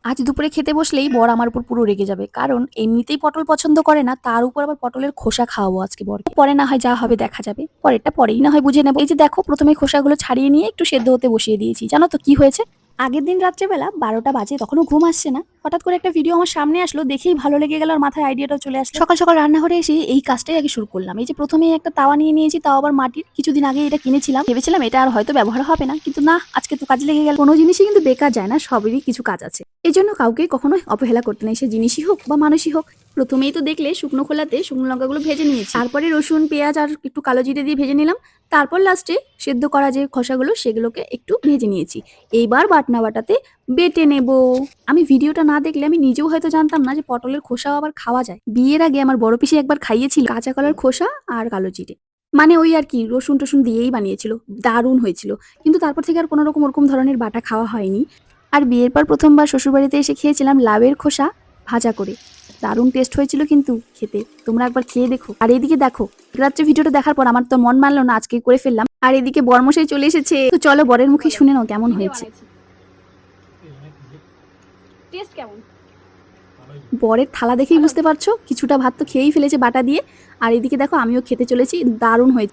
আজ দুপুরে খেতে বসলেই বর আমার উপর পুরো রেগে যাবে। কারণ এমনিতেই পটল পছন্দ করে না, তার উপর আবার পটলের খোসা খাওয়াবো আজকে বরকে। পরে না হয় যা হবে দেখা যাবে। পরেরটা পরেই না হয় বুঝে নেব। এই যে দেখো, প্রথমে খোসাগুলো ছাড়িয়ে নিয়ে একটু সেদ্ধ হতে বসিয়ে দিয়েছি। জানো তো কি হয়েছে? আগের দিন রাত্রেবেলা ১২টা বাজে, তখনও ঘুম আসছে না। হঠাৎ করে একটা ভিডিও আমার সামনে আসলো, দেখেই ভালো লেগে গেল আর মাথায় আইডিয়াটাও চলে আসলো। সকাল সকাল রান্নাঘরে এসে এই কাজটাই আগে শুরু করলাম। এই যে প্রথমেই একটা তাওয়া নিয়ে নিয়েছি, তাও আবার মাটির। কিছুদিন আগে এটা কিনেছিলাম, ভেবেছিলাম এটা আর হয়তো ব্যবহার হবে না, কিন্তু না, আজকে তো কাজে লেগে গেল। কোনো জিনিসই কিন্তু বেকার যায় না, সবেরই কিছু কাজ আছে। এজন্য কাউকে কখনো অবহেলা করতে নেই, সে জিনিসই হোক বা মানুষই হোক। প্রথমেই তো দেখলে শুকনো খোলাতে শুকনো লঙ্কাগুলো ভেজে নিয়েছি, তারপরে রসুন পেঁয়াজ আর একটু কালো জিরে দিয়ে ভেজে নিলাম। তারপর লাস্টে সেদ্ধ করা যে খোসাগুলো সেগুলোকে একটু ভেজে নিয়েছি। এইবার বাটনা বাটাতে বেটে নেব। আমি ভিডিওটা না দেখলে আমি নিজেও হয়তো জানতাম না যে পটলের খোসাও আবার খাওয়া যায়। বিয়ের আগে আমার বড় পিসি একবার খাইয়েছিল কাঁচা কলার খোসা আর কালো জিরে, মানে ওই আর কি রসুন টসুন দিয়েই বানিয়েছিল। দারুণ হয়েছিল। কিন্তু তারপর থেকে আর কোনো রকম ওরকম ধরনের বাটা খাওয়া হয়নি। আর বিয়ের পর প্রথমবার শ্বশুরবাড়িতে এসে খেয়েছিলাম লাউয়ের খোসা ভাজা করে। দারুণ টেস্ট হয়েছিল কিন্তু খেতে। তোমরা একবার খেয়ে দেখো। আর এদিকে দেখো, রাত্রে ভিডিওটা দেখার পর আমার তো মন মানলো না, আজকে করে ফেললাম। আর এদিকে বরমশাই চলে এসেছে, তো চলো বরের মুখে শুনে নাও কেমন হয়েছে। টেস্ট কেমন? বরের থালা দেখেই বুঝতে পারছো, কিছুটা ভাত তো খেয়েই ফেলেছে বাটা দিয়ে। আর এদিকে দেখো আমিও খেতে চলেছি, দারুণ হয়েছে।